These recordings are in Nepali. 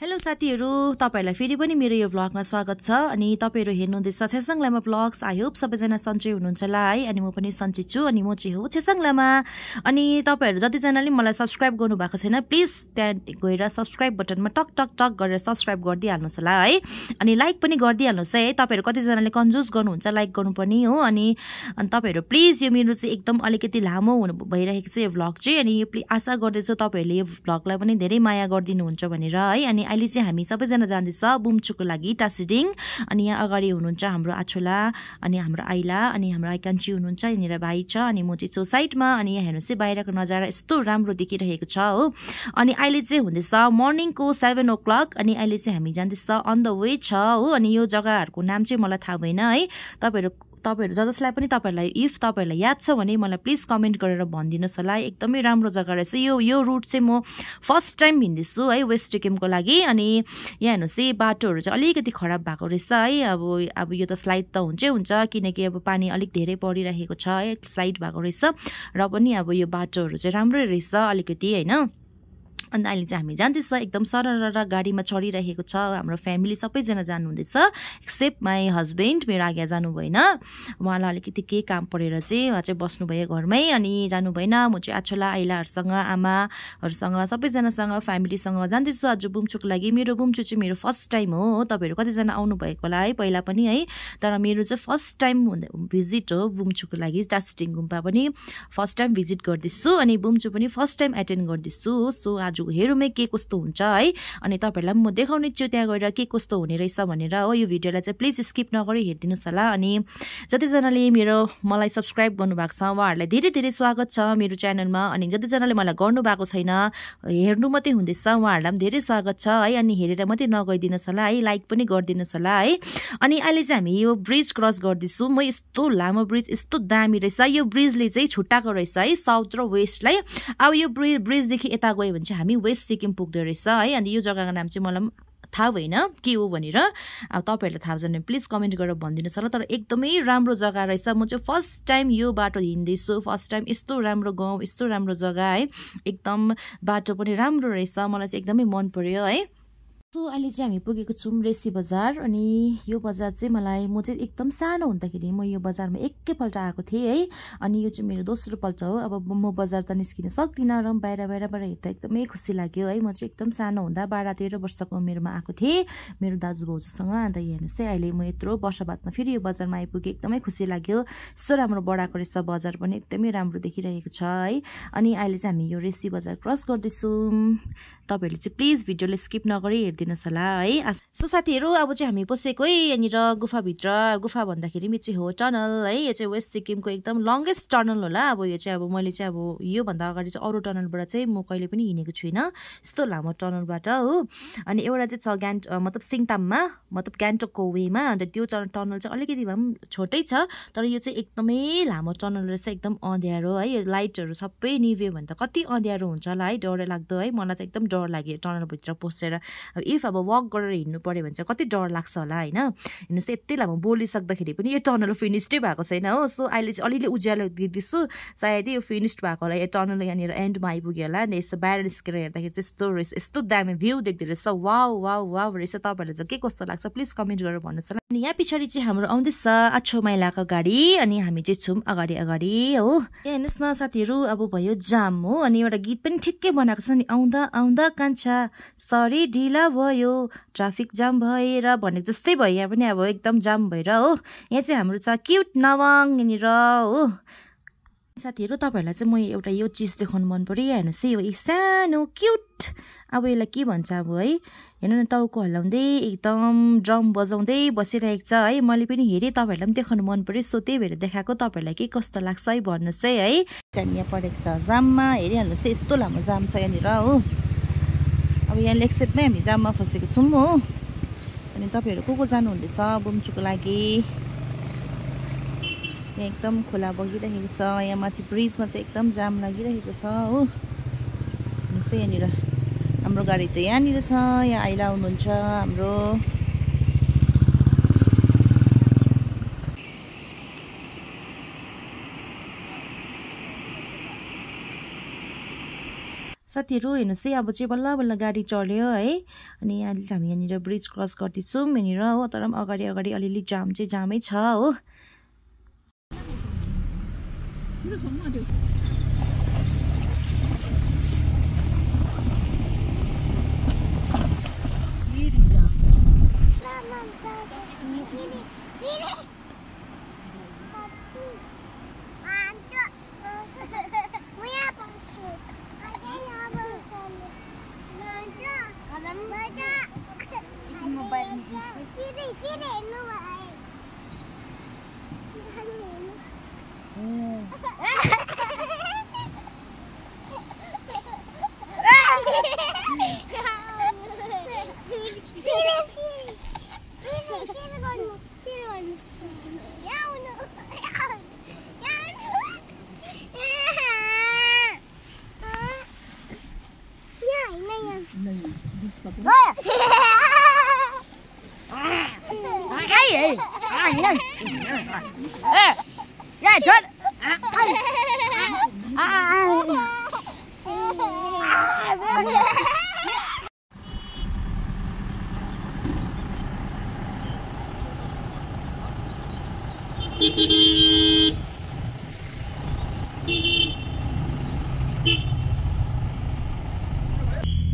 हेलो साथीहरु तपाईहरुलाई फेरि पनि मेरो यो भ्लगमा स्वागत छ अनि तपाईहरु हेर्नुहुँदैछ छेसाङ लामा भ्लग्स। आई होप सबैजना सन्चै हुनुहुन्छ होला है। अनि म पनि सन्चै छु अनि म चाहिँ हो छेसाङ लामा। अनि तपाईहरु जति जनाले मलाई सब्स्क्राइब गर्नु भएको छैन प्लिज त्यहाँ गएर सब्स्क्राइब बटनमा टक टक टक गरेर सब्स्क्राइब गरिदिइ हाल्नुस् होला है। अनि लाइक पनि गरिदिइ हाल्नुस् है। तपाईहरु कति जनाले कन्जुस गर्नुहुन्छ लाइक गर्नुपर्ने हो। अनि तपाईहरु प्लिज यो मेरो चाहिँ एकदम अलिकति लामो भइरहेको छ यो भ्लग चाहिँ। अनि यो आशा गर्दैछु तपाईहरुले यो भ्लगलाई पनि धेरै माया गरिदिनुहुन्छ भनेर है। अनि अहिले चाहिँ हामी सबैजना जाँदैछ बुम्चुको लागि टासिडिङ। अनि यहाँ अगाडि हुनुहुन्छ हाम्रो आछोला अनि हाम्रो आइला अनि हाम्रो आइकान्छी हुनुहुन्छ। यहाँनिर भाइ छ अनि म चाहिँ छु साइडमा। अनि यहाँ हेर्नुहोस् है बाहिरको नजारा यस्तो राम्रो देखिरहेको छ हो। अनि अहिले चाहिँ हुँदैछ मर्निङको 7 o'clock। अनि अहिले चाहिँ हामी जाँदैछ अन द वे छ हो। अनि यो जग्गाहरूको नाम चाहिँ मलाई थाहा भएन है। तपाईहरु जसलाई पनि तपाईहरुलाई इफ तपाईहरुलाई याद छ भने मलाई प्लिज कमेन्ट गरेर भनिदिनुस् होला। एकदमै राम्रो जग्गा रहेछ यो रुट चाहिँ म फर्स्ट टाइम हिँड्दैछु है वेस्ट सिक्किमको लागि। अनि यहाँ हेर्नुहोस् है बाटोहरू चाहिँ अलिकति खराब भएको रहेछ है। अब यो त स्लाइड त हुन्छै हुन्छ किनकि अब पानी अलिक धेरै परिरहेको छ है स्लाइड भएको रहेछ। र पनि अब यो बाटोहरू चाहिँ राम्रै रहेछ अलिकति हैन। अनि अहिले चाहिँ हामी जाँदैछ एकदम सरर गाडीमा चढिरहेको छ। हाम्रो फ्यामिली सबैजना जानुहुँदैछ एक्सेप्ट माई हस्बेन्ड मेरो आगे जानु भएन। उहाँलाई अलिकति के काम परेर चाहिँ उहाँ चाहिँ बस्नुभयो घरमै अनि जानु भएन। म चाहिँ आछोला आइलाहरूसँग आमाहरूसँग सबैजनासँग फ्यामिलीसँग जाँदैछु आज बुम्चुको लागि। मेरो बुम्चु चाहिँ मेरो फर्स्ट टाइम हो। तपाईहरु कतिजना आउनु भएको होला है पहिला पनि है। तर मेरो चाहिँ फर्स्ट टाइम भिजिट हो बुम्चुको लागि। टासिडिङ गुम्पा पनि फर्स्ट टाइम भिजिट गर्दैछु अनि बुम्चु पनि फर्स्ट टाइम एटेन्ड गर्दैछु। सो आज हेरौँ के कस्तो हुन्छ है। अनि तपाईहरुलाई म देखाउने छु त्यहाँ गएर के कस्तो हुने रहेछ भनेर हो। यो भिडियोलाई चाहिँ प्लिज स्किप नगरी हेरिदिनुस् होला। अनि जतिजनाले मलाई सब्स्क्राइब गर्नुभएको छ उहाँहरूलाई धेरै धेरै स्वागत छ मेरो च्यानलमा। अनि जतिजनाले मलाई गर्नु भएको छैन हेर्नु मात्रै हुँदैछ उहाँहरूलाई पनि धेरै स्वागत छ है। अनि हेरेर मात्रै नगइदिनुस् होला है लाइक पनि गरिदिनुस् होला है। अनि अहिले चाहिँ हामी यो ब्रिज क्रस गर्दैछौँ। म यस्तो लामो ब्रिज यस्तो दामी रहेछ। यो ब्रिजले चाहिँ छुट्टाएको रहेछ है साउथ र वेस्टलाई। अब यो ब्रिजदेखि यता गयो भने चाहिँ हामी वेस्ट सिक्किम पुग्दो रहेछ है। अनि यो जग्गाको नाम चाहिँ मलाई थाहा भएन के हो भनेर। अब तपाईहरुलाई थाहा छ भने प्लिज कमेन्ट गरेर भनिदिनुस् होला। तर एकदमै राम्रो जग्गा रहेछ। म चाहिँ फर्स्ट टाइम यो बाटो हिँड्दैछु फर्स्ट टाइम। यस्तो राम्रो गाउँ यस्तो राम्रो जग्गा है। एकदम बाटो पनि राम्रो रहेछ मलाई चाहिँ एकदमै मन पर्यो है। सो अहिले चाहिँ हामी पुगेको छौँ रेसी बजार। अनि यो बजार चाहिँ म चाहिँ एकदम सानो हुँदाखेरि म यो बजारमा एकैपल्ट आएको थिएँ है। अनि यो चाहिँ मेरो दोस्रो पल्ट हो। अब म बजार त निस्किन सक्दिनँ र बाहिरबाट हेर्दा एकदमै खुसी लाग्यो है। म चाहिँ एकदम सानो हुँदा 12-13 वर्षको उमेरमा आएको थिएँ मेरो दाजु भाउजूसँग। अन्त हेर्नुहोस् है अहिले म यत्रो वर्ष बादमा फेरि यो बजारमा आइपुगेँ एकदमै खुसी लाग्यो। यस्तो राम्रो बढाएको रहेछ बजार पनि एकदमै राम्रो देखिरहेको छ है। अनि अहिले चाहिँ हामी यो रेसी बजार क्रस गर्दैछौँ। तपाईहरुले चाहिँ प्लिज भिडियोले स्किप नगरी हेरिदिनुस् होला है। सो साथीहरु अब चाहिँ हामी पसेको है यहाँनिर गुफाभित्र। गुफा भन्दाखेरि यो चाहिँ हो टनल है। यो चाहिँ वेस्ट सिक्किमको एकदम लङ्गेस्ट टनल होला। अब यो चाहिँ अब मैले चाहिँ अब योभन्दा अगाडि चाहिँ अरू टनलबाट चाहिँ म कहिले पनि हिँडेको छुइनँ यस्तो लामो टनलबाट हो। अनि एउटा चाहिँ छ मतलब सिङताममा मतलब गान्तोकको वेमा। अन्त त्यो टनल चाहिँ अलिकति भए पनि छोटै छ तर यो चाहिँ एकदमै लामो टनल रहेछ एकदम अँध्यारो है। यो लाइटहरू सबै निभ्यो भने त कति अँध्यारो हुन्छ होला है डर लाग्दो है। मलाई चाहिँ एकदम डर लाग्यो टनलभित्र पसेर। अब इफ अब वक गरेर हिँड्नु पर्यो भने चाहिँ कति डर लाग्छ होला होइन। हेर्नुहोस् यति लामो बोलिसक्दाखेरि पनि यो टनल फिनिस्टै भएको छैन हो। सो अहिले चाहिँ अलिअलि उज्यालो दिँदैछु सायदै यो फिनिस्ड भएको होला। यो टनल यहाँनिर एन्डमा आइपुग्यो होला। अनि यस्तो बाहिर निस्केर हेर्दाखेरि चाहिँ यस्तो रहेछ यस्तो दामी भ्यू देख्दो रहेछ। वाउ वाउ वाउ रहेछ। तपाईँहरूलाई चाहिँ के कस्तो लाग्छ प्लिज कमेन्ट गरेर भन्नुहोस् होला। अनि यहाँ पछाडि चाहिँ हाम्रो आउँदैछ आछो माइलाको गाडी। अनि हामी चाहिँ छौँ अगाडि अगाडि हो। यहाँ हेर्नुहोस् न साथीहरू अब भयो जाम हो। अनि एउटा गीत पनि ठिक्कै बनाएको छ नि आउँदा आउँदा कान्छा सरी ढिला भयो ट्राफिक जाम भएर भनेको जस्तै भयो। यहाँ पनि अब एकदम जाम भएर हो। यहाँ चाहिँ हाम्रो छ क्युट नवाङ यहाँनिर हो। साथीहरू तपाईहरुलाई चाहिँ म एउटा यो चिज देखाउनु मन पर्यो। हेर्नुहोस् है यो सानो क्युट अब यसलाई के भन्छ अब है। हेर्नु न टाउको हल्लाउँदै एकदम ड्रम बजाउँदै बसिरहेको छ है। मैले पनि हेरेँ तपाईहरुलाई पनि देखाउनु मन पर्यो। सो त्यही भएर देखाएको। तपाईहरुलाई के कस्तो लाग्छ है भन्नुहोस् है। हामी यहाँ परेको छ जाममा हेरिहाल्नुहोस् है यस्तो लामो जाम छ यहाँनिर हो। अब यहाँ लेक्सेपमै हामी जाममा फसेको छौँ हो। अनि तपाईहरु को जानुहुँदैछ बुम्चुको लागि। यहाँ एकदम खोला बगिरहेको छ। यहाँ माथि ब्रिजमा चाहिँ एकदम जाम लागिरहेको छ हो। हेर्नुहोस् है यहाँनिर हाम्रो गाडी चाहिँ यहाँनिर छ। यहाँ आइला हुनुहुन्छ हाम्रो। साथीहरू हेर्नुहोस् है अब चाहिँ बल्ल बल्ल गाडी चढ्यो है अनि अहिले हामी यहाँनिर ब्रिज क्रस गर्दैछौँ यहाँनिर हो तर पनि अगाडि अगाडि अलिअलि जाम चाहिँ जामै छ हो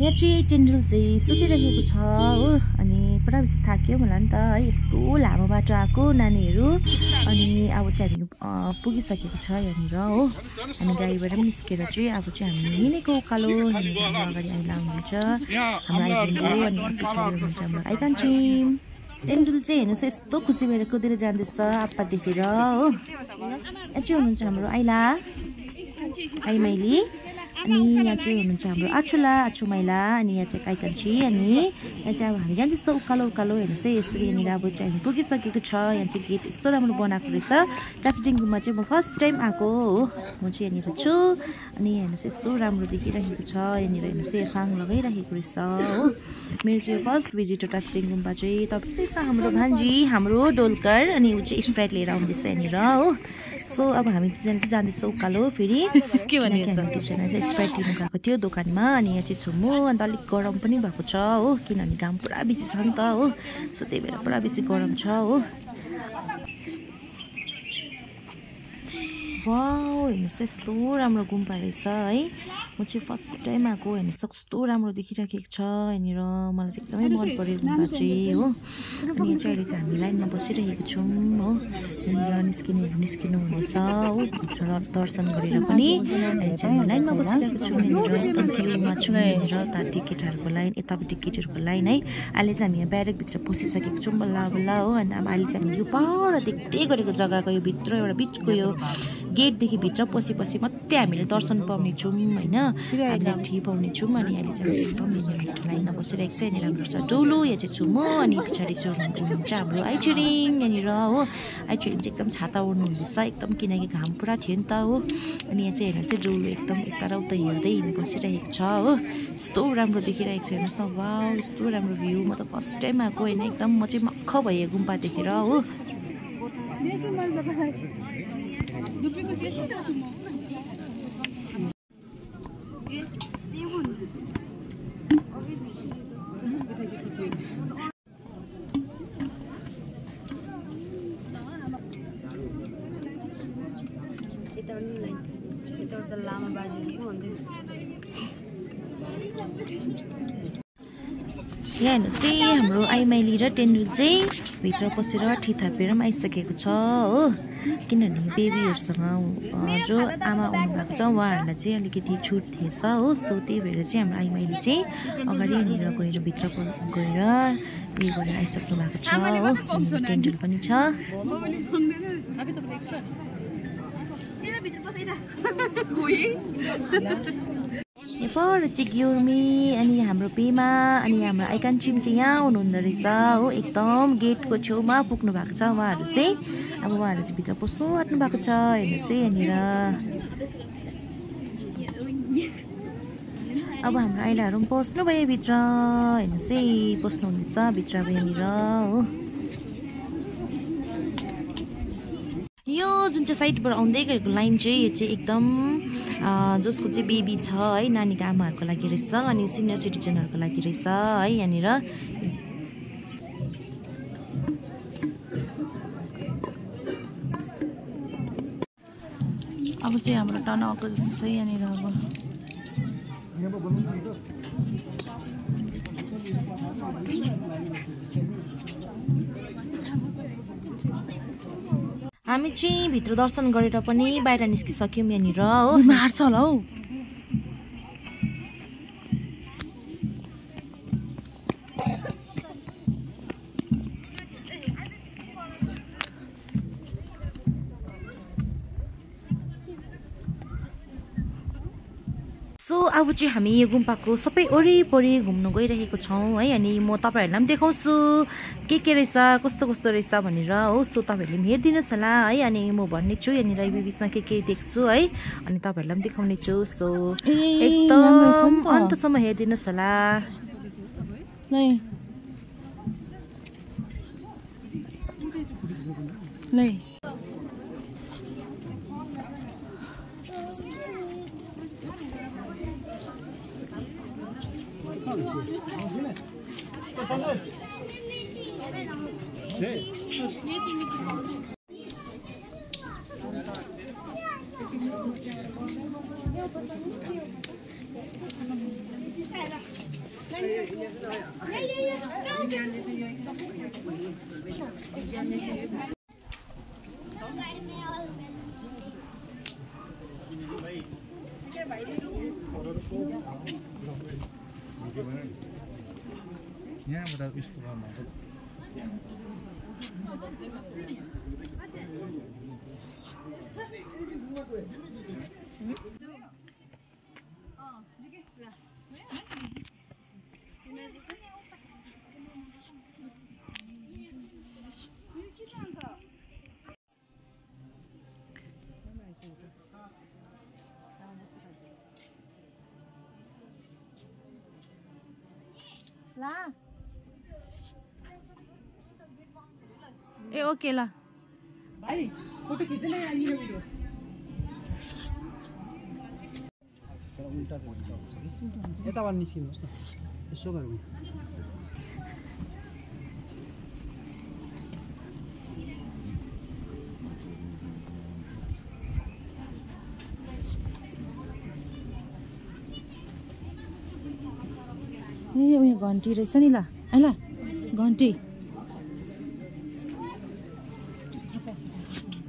यहाँ चाहिँ टेन्डल चाहिँ सुतिरहेको छ हो अनि पुरा बेसी थाक्यो मलाई नि त है यस्तो लामो बाटो आएको नानीहरू अनि अब चाहिँ हामी पुगिसकेको छ यहाँनिर हो अनि गाडीबाट पनि निस्केर चाहिँ अब चाहिँ हामी हिँडेको उकालो यहाँनिर हाम्रो अगाडि आइला हुनुहुन्छ हाम्रो आइडेन्टो अनि पछाडि हुनुहुन्छ हाम्रो आइकान्छी टेन्डल चाहिँ हेर्नुहोस् यस्तो खुसी भएर कुदेर जाँदैछ आप्पा देखेर हो यहाँ चाहिँ हुनुहुन्छ हाम्रो आइला आइमाइली अनि यहाँ चाहिँ हुनुहुन्छ हाम्रो आछु माइला अनि यहाँ चाहिँ काइकान्छी अनि यहाँ चाहिँ अब हामी जाँदैछ उकालो उकालो हेर्नुहोस् है यसरी यहाँनिर अब चाहिँ हामी पुगिसकेको छ यहाँ चाहिँ गेट यस्तो राम्रो बनाएको रहेछ टासीडिङमा चाहिँ म फर्स्ट टाइम आएको हो म चाहिँ यहाँनिर छु अनि हेर्नुहोस् यस्तो राम्रो देखिरहेको छ यहाँनिर हेर्नुहोस् है साङ लगाइरहेको रहेछ हो मेरो चाहिँ फर्स्ट भिजिट हो टासीडिङ गुम्बा चाहिँ तपाईँ चाहिँ छ हाम्रो भान्जी हाम्रो डोलकर अनि ऊ चाहिँ स्प्राइट लिएर आउँदैछ यहाँनिर हो सो अब हामी दुईजना चाहिँ जाँदैछौँ उकालो फेरि के भने हामी दुईजना चाहिँ स्प्राइट लिनु गएको थियो दोकानमा अनि यहाँ चाहिँ छु म अन्त अलिक गरम पनि भएको छ हो किनभने घाम पुरा बेसी छ नि त हो सो त्यही भएर पुरा बेसी गरम छ हो वाउ हेर्नुहोस् यस्तो राम्रो गुम्बा रहेछ है म चाहिँ फर्स्ट टाइम आएको हेर्नुहोस् कस्तो राम्रो देखिराखेको छ यहाँनिर मलाई चाहिँ एकदमै मन पऱ्यो गुम्बा चाहिँ हो अनि यहाँ चाहिँ अहिले चाहिँ हामी लाइनमा बसिरहेको छौँ हो यहाँनिर निस्किनु हुँदैछ हो भित्र दर्शन गरेर पनि अहिले चाहिँ हामी लाइनमा बसिरहेको छौँ यहाँनिर एकदम क्युमा छौँ यहाँनिर त टिकटहरूको लाइन यतापट्टि टिकटहरूको लाइन है अहिले चाहिँ हामी यहाँ ब्यारेकभित्र पसिसकेको छौँ बल्ल बल्ल हो अन्त अब अहिले चाहिँ हामी यो पर देख्दै गरेको जग्गाको यो भित्र एउटा बिचको यो गेटदेखि भित्र पसी मात्रै हामीले दर्शन पाउने छौँ होइन हामीले ठी पाउने छौँ अनि अहिले चाहिँ एकदम यहाँनिर लाइनमा बसिरहेको छ यहाँनिर हाम्रो छ डोलो यहाँ चाहिँ छु म अनि पछाडि चाहिँ हुनुहुन्छ हाम्रो आइचुरिङ यहाँनिर हो आइचुरिङ चाहिँ एकदम छाता ओढ्नु हुँदैछ एकदम किनकि घाम पुरा थियो नि त हो अनि यहाँ चाहिँ हेर्नुहोस् है डोलो एकदम यता र उता हेर्दै हिँड्नु बसिरहेको छ हो यस्तो राम्रो देखिरहेको छ हेर्नुहोस् न वाउ यस्तो राम्रो भ्यू म त फर्स्ट टाइम आएको होइन एकदम म चाहिँ मक्ख भएँ गुम्बा देखेर हो यहाँ हेर्नुहोस् है हाम्रो आइमाइली र टेन्डुल चाहिँ भित्र पसेर ठिथापेर पनि आइसकेको छ हो किनभने बेबीहरूसँग जो आमा आउनुभएको छ उहाँहरूलाई चाहिँ अलिकति छुट थिएछ हो सो त्यही भएर चाहिँ हाम्रो आइमाइली चाहिँ अगाडि यहाँनिर गएर भित्र गएर उयो गरेर आइसक्नु भएको छ हो टेन्डुल पनि छ पर चाहिँ ग्युर्मी अनि हाम्रो पेमा अनि हाम्रो आइकान्छिम चाहिँ यहाँ हुनुहुँदो रहेछ हो एकदम गेटको छेउमा पुग्नु भएको छ उहाँहरू चाहिँ अब उहाँहरू चाहिँ भित्र पस्नु आँट्नु भएको छ हेर्नुहोस् है यहाँनिर अब हाम्रो आइलाहरू पनि पस्नु भयो भित्र हेर्नुहोस् है पस्नु हुँदैछ भित्र अब यहाँनिर हो यो जुन चाहिँ साइडबाट आउँदै गरेको लाइन चाहिँ यो चाहिँ एकदम जसको चाहिँ बेबी छ है नानीको आमाहरूको लागि रहेछ अनि सिनियर सिटिजनहरूको लागि रहेछ है यहाँनिर अब चाहिँ हाम्रो टर्न आएको जस्तो छ यहाँनिर अब हामी चाहिँ भित्र दर्शन गरेर पनि बाहिर निस्किसक्यौँ यहाँनिर हो मार्छ होला हौ अब चाहिँ हामी यो गुम्पाको सबै वरिपरि घुम्नु गइरहेको छौँ है अनि म तपाईँहरूलाई पनि देखाउँछु के रहेछ कस्तो कस्तो रहेछ भनेर हो सो तपाईँहरूले पनि हेरिदिनुहोस् होला है अनि म भन्ने छु यहाँनिर बिचमा के देख्छु है अनि तपाईँहरूलाई पनि देखाउने छु सो एकदम अन्तसम्म हेरिदिनुहोस् होला यहाँबाट यस्तो गर्नु ला ए ओके ला भाइ फोटो खिच्दैन यहाँ भिडियो उल्टा हुन्छ यताबाट निस्किनुहोस् न यसो गरौँ ए उयो घन्टी रहेछ नि ल ल घन्टी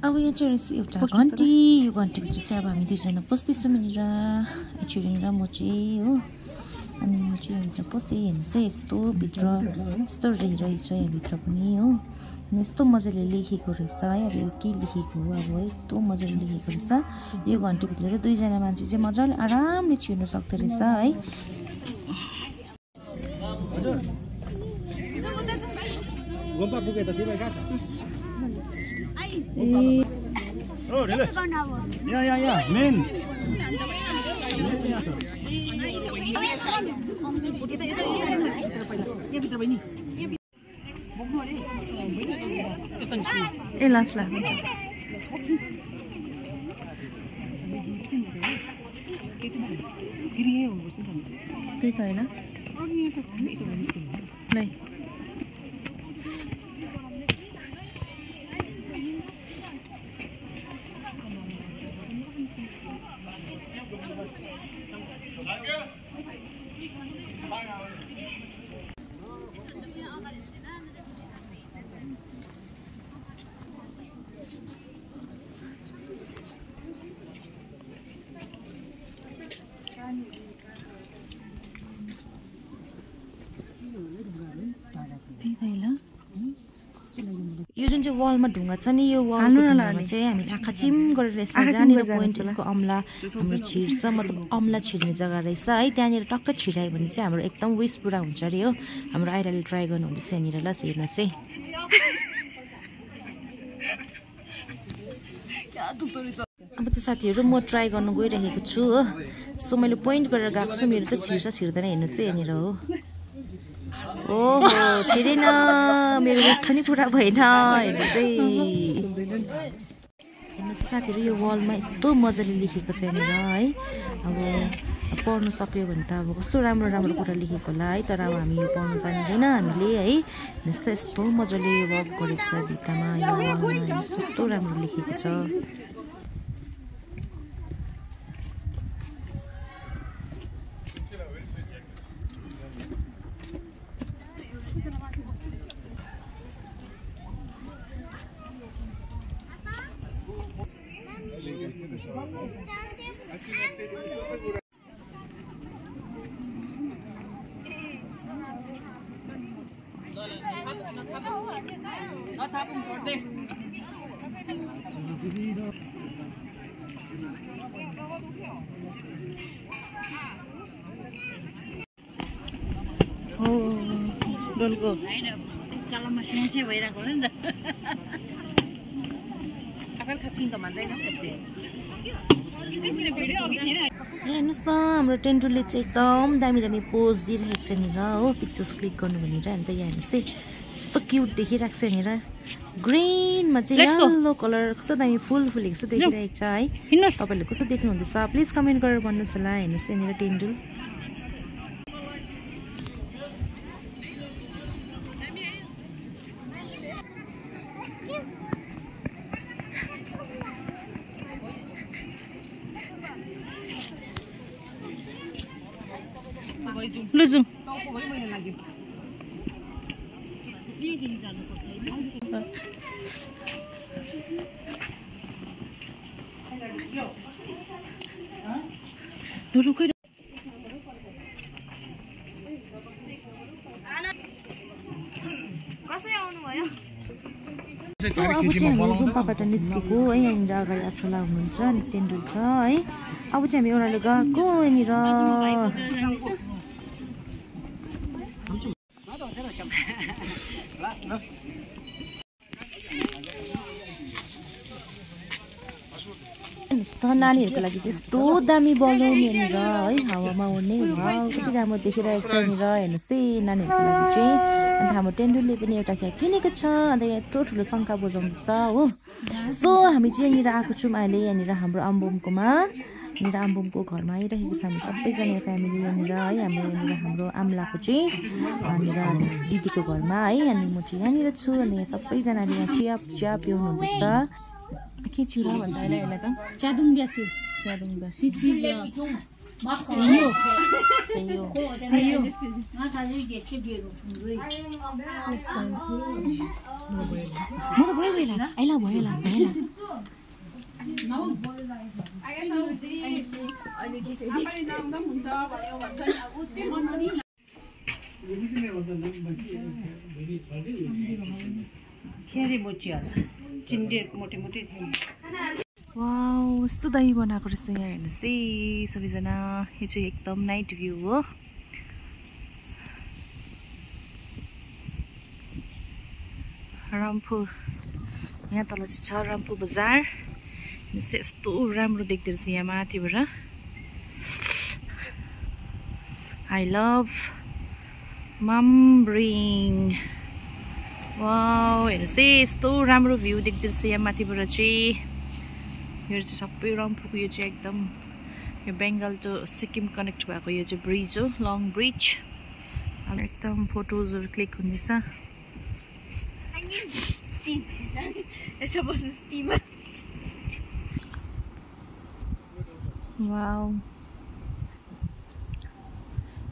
अब यहाँ चाहिँ रहेछ एउटा घन्टी यो घन्टीभित्र चाहिँ अब हामी दुईजना पस्दैछौँ यहाँनिर छोरीनिर म चाहिँ हो अनि म चाहिँ यहाँभित्र पसेँ हेर्नुहोस् है यस्तो भित्र यस्तो रहेछ यहाँभित्र पनि हो अनि यस्तो मजाले लेखेको रहेछ है अब यो के लेखेको हो अब है यस्तो मजाले लेखेको रहेछ यो घन्टीभित्र चाहिँ दुईजना मान्छे चाहिँ मजाले आरामले छिर्नु सक्दो रहेछ है गोम्पा पुगे त तिमी कहाँ छ ओ रेले यहाँ मेन ए लास ला त्यही त होइन नै यो जुन चाहिँ वलमा ढुङ्गा छ नि यो वलमा चाहिँ हामी आँखा चिम गरेर जहाँनिर पोइन्ट यसको अम्ला हाम्रो छिर्छ मतलब अम्ला छिर्ने जग्गा रहेछ है त्यहाँनिर टक्कै छिरायो भने चाहिँ हाम्रो एकदम विस पुरा हुन्छ अरे हो हाम्रो आइराले ट्राई गर्नुहुँदैछ यहाँनिर ल हेर्नुहोस् है अब चाहिँ साथीहरू म ट्राई गर्नु गइरहेको छु हो सो मैले पोइन्ट गरेर गएको छु मेरो चाहिँ छिर्छ छिर्दैन हेर्नुहोस् है यहाँनिर हो ओहो छिरेन मेरो विस पनि पुरा भएन हेर्नुहोस् है हेर्नुहोस् साथीहरू यो वालमा यस्तो मजाले लेखेको छ यहाँनिर है अब पढ्नु सक्यो भने त अब कस्तो राम्रो राम्रो कुरा लेखेको होला है तर अब हामी यो पढ्नु जान्दैन हामीले है यस्तो मजाले वर्क गरेको छ भित्तामा यो वालमा यस्तो राम्रो लेखेको छ डोलको कालामा स्यासे भइरहेको हो नि त आकार खाचिङको भन्छ हेर्नुहोस् त हाम्रो टेन्टुले चाहिँ एकदम दामी दामी पोज दिइरहेको छ यहाँनिर हो पिक्चर्स क्लिक गर्नु भनेर अनि त यहाँ हेर्नुहोस् है यस्तो क्युट देखिरहेको छ यहाँनिर ग्रिनमा चाहिँ येल्लो कलर कस्तो दामी फुल फुलेको जस्तो देखिरहेको छ है तपाईँहरूले कस्तो देख्नुहुँदैछ प्लिज कमेन्ट गरेर भन्नुहोस् होला हेर्नुहोस् यहाँनिर टेन्टुल लुजु अब चाहिँ हामी गुम्पाबाट निस्केको है यहाँनिर अगाडि आठोला हुनुहुन्छ अनि टेन्डुल छ है अब चाहिँ हामी ओह्रालो गएको यहाँनिर नानीहरूको लागि चाहिँ यस्तो दामी बलुन यहाँनिर है हावामा उड्ने कति राम्रो देखिरहेको छ यहाँनिर हेर्नुहोस् है नानीहरूको लागि चाहिँ अन्त हाम्रो टेन्डुलले पनि एउटा किनेको छ अन्त यहाँ यत्रो ठुलो शङ्का बजाउँदैछ हो सो हामी चाहिँ यहाँनिर आएको छौँ अहिले यहाँनिर हाम्रो आम्बोमकोमा यहाँनिर आम्बोमको घरमा आइरहेको छ हामी सबैजना फ्यामिली यहाँनिर है हाम्रो आम्लाको चाहिँ यहाँनिर दिदीको घरमा है अनि म चाहिँ यहाँनिर छु अनि सबैजनाले यहाँ चिया पिउनु हुँदैछ के चिउरा भन्छ अहिले यसलाई त च्यादुङ ब्यासु वाउ यस्तो दामी बनाएको रहेछ यहाँ हेर्नुहोस् है सबैजना यो चाहिँ एकदम नाइट भ्यू हो रम्फू यहाँ तल चाहिँ छ रम्फू बजार यस्तो राम्रो देख्दो रहेछ यहाँ माथिबाट आई लभ मम्ब्रिङ वाउ हेर्नुहोस् है यस्तो राम्रो भ्यू देख्दो रहेछ यहाँ माथिबाट चाहिँ यो चाहिँ सबै रम्फूको यो चाहिँ एकदम यो बेङ्गाल टु सिक्किम कनेक्ट भएको यो चाहिँ ब्रिज हो लङ ब्रिज अब एकदम फोटोजहरू क्लिक हुँदैछ वाउ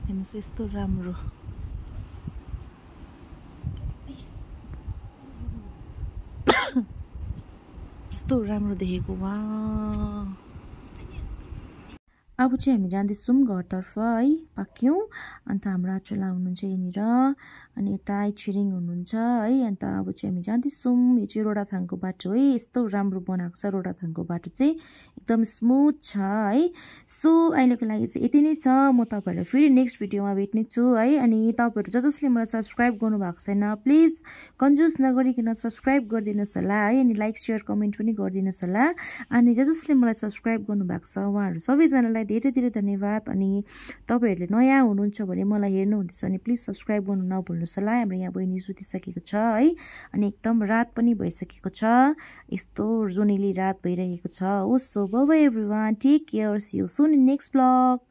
हेर्नुहोस् यस्तो राम्रो यस्तो राम्रो देखेको वा अब चाहिँ हामी जाँदैछौँ घरतर्फ है पाक्यौँ अन्त हाम्रो आचोला हुनुहुन्छ यहाँनिर अनि यता छिरिङ हुनुहुन्छ है अन्त अब चाहिँ हामी जाँदैछौँ यो चाहिँ रोडाथाङको बाटो है यस्तो राम्रो बनाएको छ रोडाथाङको बाटो चाहिँ एकदम स्मुथ छ है सो अहिलेको लागि चाहिँ यति नै छ म तपाईँहरूलाई फेरि नेक्स्ट भिडियोमा भेट्ने छु है अनि तपाईँहरू जसले मलाई सब्सक्राइब गर्नुभएको छैन प्लिज कन्जुस नगरिकन सब्सक्राइब गरिदिनुहोस् होला है अनि लाइक सेयर कमेन्ट पनि गरिदिनुहोस् होला अनि जसले मलाई सब्सक्राइब गर्नुभएको छ उहाँहरू सबैजनालाई धेरै धेरै धन्यवाद। अनि तपाईँहरूले नयाँ हुनुहुन्छ भने मलाई हेर्नुहुँदैछ भने प्लिज सब्सक्राइब गर्नु नभुल्नुहोस् होला। हाम्रो यहाँ बहिनी सुतिसकेको छ है, अनि एकदम रात पनि भइसकेको छ, यस्तो जुनेली रात भइरहेको छ। So bye bye everyone, take care, see you soon in next blog.